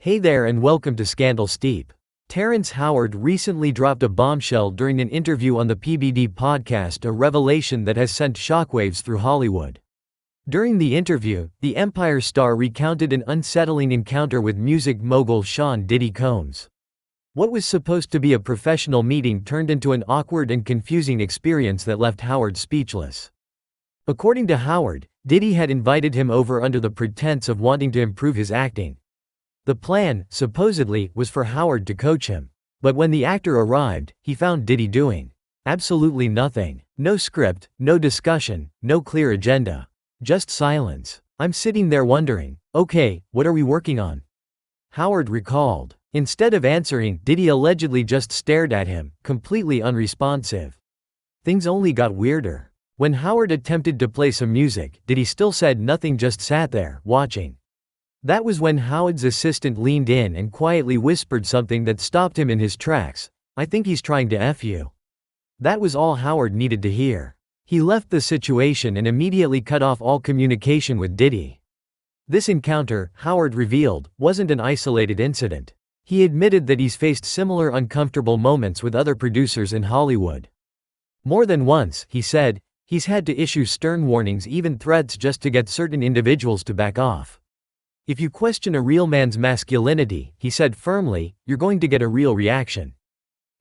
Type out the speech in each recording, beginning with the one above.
Hey there and welcome to Scandal Steep. Terrence Howard recently dropped a bombshell during an interview on the PBD podcast, a revelation that has sent shockwaves through Hollywood. During the interview, the Empire star recounted an unsettling encounter with music mogul Sean "Diddy" Combs. What was supposed to be a professional meeting turned into an awkward and confusing experience that left Howard speechless. According to Howard, Diddy had invited him over under the pretense of wanting to improve his acting. The plan, supposedly, was for Howard to coach him. But when the actor arrived, he found Diddy doing absolutely nothing. No script, no discussion, no clear agenda. Just silence. I'm sitting there wondering, okay, what are we working on? Howard recalled. Instead of answering, Diddy allegedly just stared at him, completely unresponsive. Things only got weirder. When Howard attempted to play some music, Diddy still said nothing, just sat there, watching. That was when Howard's assistant leaned in and quietly whispered something that stopped him in his tracks. "I think he's trying to F you." That was all Howard needed to hear. He left the situation and immediately cut off all communication with Diddy. This encounter, Howard revealed, wasn't an isolated incident. He admitted that he's faced similar uncomfortable moments with other producers in Hollywood. More than once, he said, he's had to issue stern warnings, even threats, just to get certain individuals to back off. "If you question a real man's masculinity," he said firmly, "you're going to get a real reaction."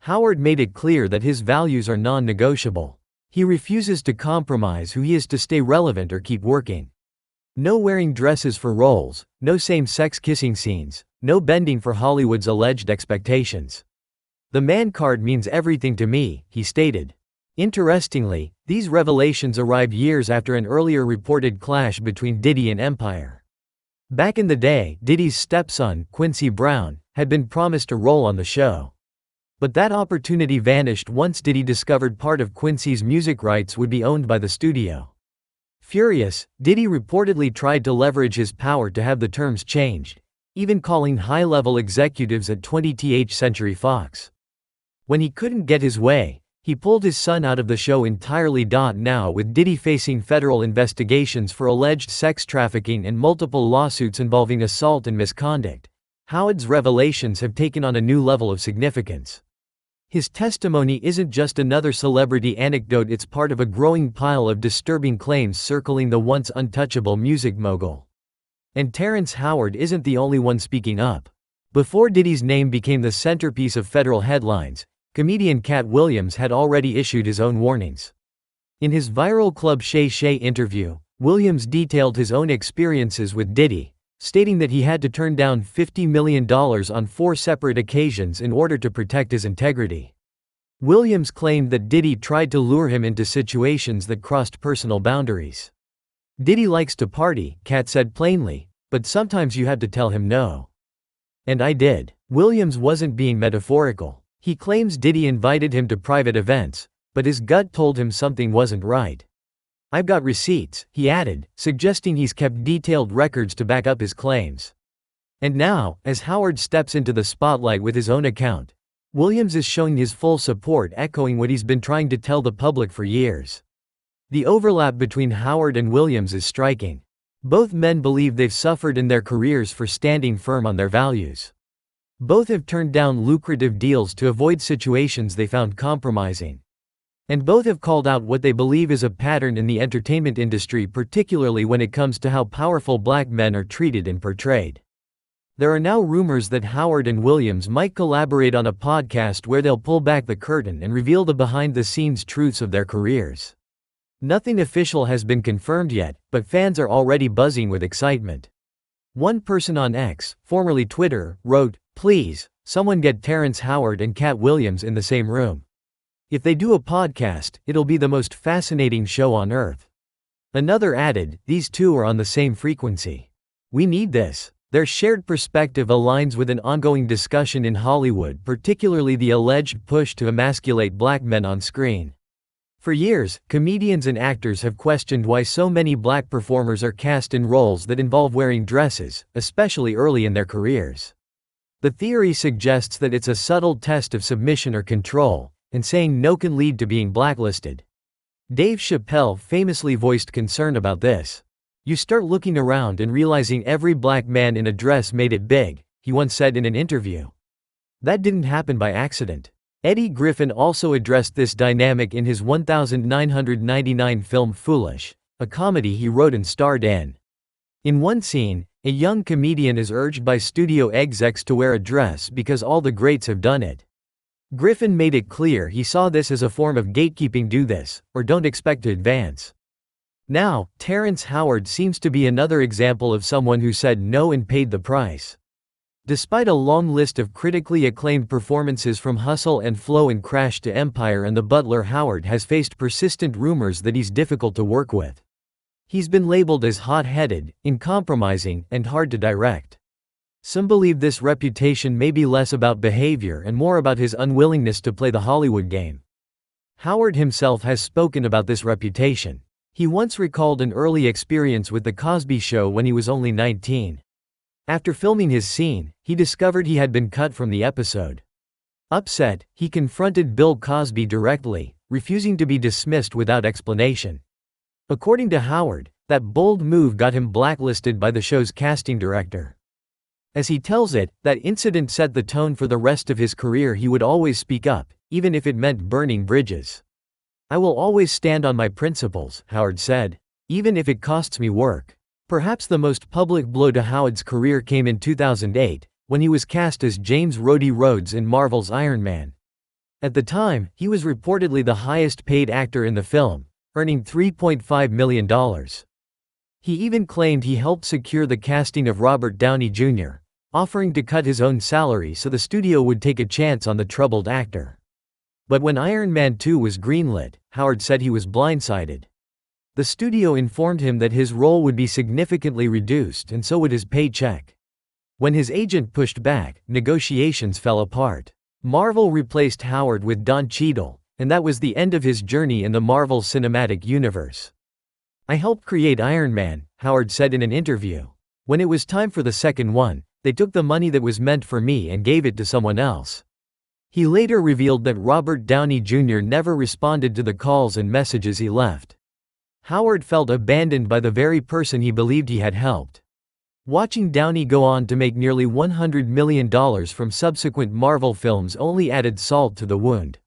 Howard made it clear that his values are non-negotiable. He refuses to compromise who he is to stay relevant or keep working. No wearing dresses for roles, no same-sex kissing scenes, no bending for Hollywood's alleged expectations. "The man card means everything to me," he stated. Interestingly, these revelations arrived years after an earlier reported clash between Diddy and Empire. Back in the day, Diddy's stepson, Quincy Brown, had been promised a role on the show. But that opportunity vanished once Diddy discovered part of Quincy's music rights would be owned by the studio. Furious, Diddy reportedly tried to leverage his power to have the terms changed, even calling high-level executives at 20th Century Fox. When he couldn't get his way, he pulled his son out of the show entirely. Now, with Diddy facing federal investigations for alleged sex trafficking and multiple lawsuits involving assault and misconduct, Howard's revelations have taken on a new level of significance. His testimony isn't just another celebrity anecdote, it's part of a growing pile of disturbing claims circling the once untouchable music mogul. And Terrence Howard isn't the only one speaking up. Before Diddy's name became the centerpiece of federal headlines, comedian Katt Williams had already issued his own warnings. In his viral Club Shay Shay interview, Williams detailed his own experiences with Diddy, stating that he had to turn down $50 million on 4 separate occasions in order to protect his integrity. Williams claimed that Diddy tried to lure him into situations that crossed personal boundaries. "Diddy likes to party," Katt said plainly, "but sometimes you had to tell him no. And I did." Williams wasn't being metaphorical. He claims Diddy invited him to private events, but his gut told him something wasn't right. "I've got receipts," he added, suggesting he's kept detailed records to back up his claims. And now, as Howard steps into the spotlight with his own account, Williams is showing his full support, echoing what he's been trying to tell the public for years. The overlap between Howard and Williams is striking. Both men believe they've suffered in their careers for standing firm on their values. Both have turned down lucrative deals to avoid situations they found compromising. And both have called out what they believe is a pattern in the entertainment industry, particularly when it comes to how powerful black men are treated and portrayed. There are now rumors that Howard and Williams might collaborate on a podcast where they'll pull back the curtain and reveal the behind-the-scenes truths of their careers. Nothing official has been confirmed yet, but fans are already buzzing with excitement. One person on X, formerly Twitter, wrote, "Please, someone get Terrence Howard and Katt Williams in the same room. If they do a podcast, it'll be the most fascinating show on earth." Another added, "These two are on the same frequency. We need this." Their shared perspective aligns with an ongoing discussion in Hollywood, particularly the alleged push to emasculate black men on screen. For years, comedians and actors have questioned why so many black performers are cast in roles that involve wearing dresses, especially early in their careers. The theory suggests that it's a subtle test of submission or control, and saying no can lead to being blacklisted. Dave Chappelle famously voiced concern about this. "You start looking around and realizing every black man in a dress made it big. he once said in an interview. That didn't happen by accident. Eddie Griffin also addressed this dynamic in his 1999 film Foolish, a comedy he wrote and starred in. In one scene, a young comedian is urged by studio execs to wear a dress because all the greats have done it. Griffin made it clear he saw this as a form of gatekeeping. Do this, or don't expect to advance. Now, Terrence Howard seems to be another example of someone who said no and paid the price. Despite a long list of critically acclaimed performances from Hustle and Flow and Crash to Empire and The Butler, Howard has faced persistent rumors that he's difficult to work with. He's been labeled as hot-headed, uncompromising, and hard to direct. Some believe this reputation may be less about behavior and more about his unwillingness to play the Hollywood game. Howard himself has spoken about this reputation. He once recalled an early experience with The Cosby Show when he was only 19. After filming his scene, he discovered he had been cut from the episode. Upset, he confronted Bill Cosby directly, refusing to be dismissed without explanation. According to Howard, that bold move got him blacklisted by the show's casting director. As he tells it, that incident set the tone for the rest of his career. He would always speak up, even if it meant burning bridges. I will always stand on my principles, Howard said, even if it costs me work. Perhaps the most public blow to Howard's career came in 2008, when he was cast as James Rhodey Rhodes in Marvel's Iron Man. At the time, he was reportedly the highest-paid actor in the film, earning $3.5 million. He even claimed he helped secure the casting of Robert Downey Jr., offering to cut his own salary so the studio would take a chance on the troubled actor. But when Iron Man 2 was greenlit, Howard said he was blindsided. The studio informed him that his role would be significantly reduced and so would his paycheck. When his agent pushed back, negotiations fell apart. Marvel replaced Howard with Don Cheadle, and that was the end of his journey in the Marvel Cinematic Universe. I helped create Iron Man, Howard said in an interview. When it was time for the second one, they took the money that was meant for me and gave it to someone else. He later revealed that Robert Downey Jr. never responded to the calls and messages he left. Howard felt abandoned by the very person he believed he had helped. Watching Downey go on to make nearly $100 million from subsequent Marvel films only added salt to the wound.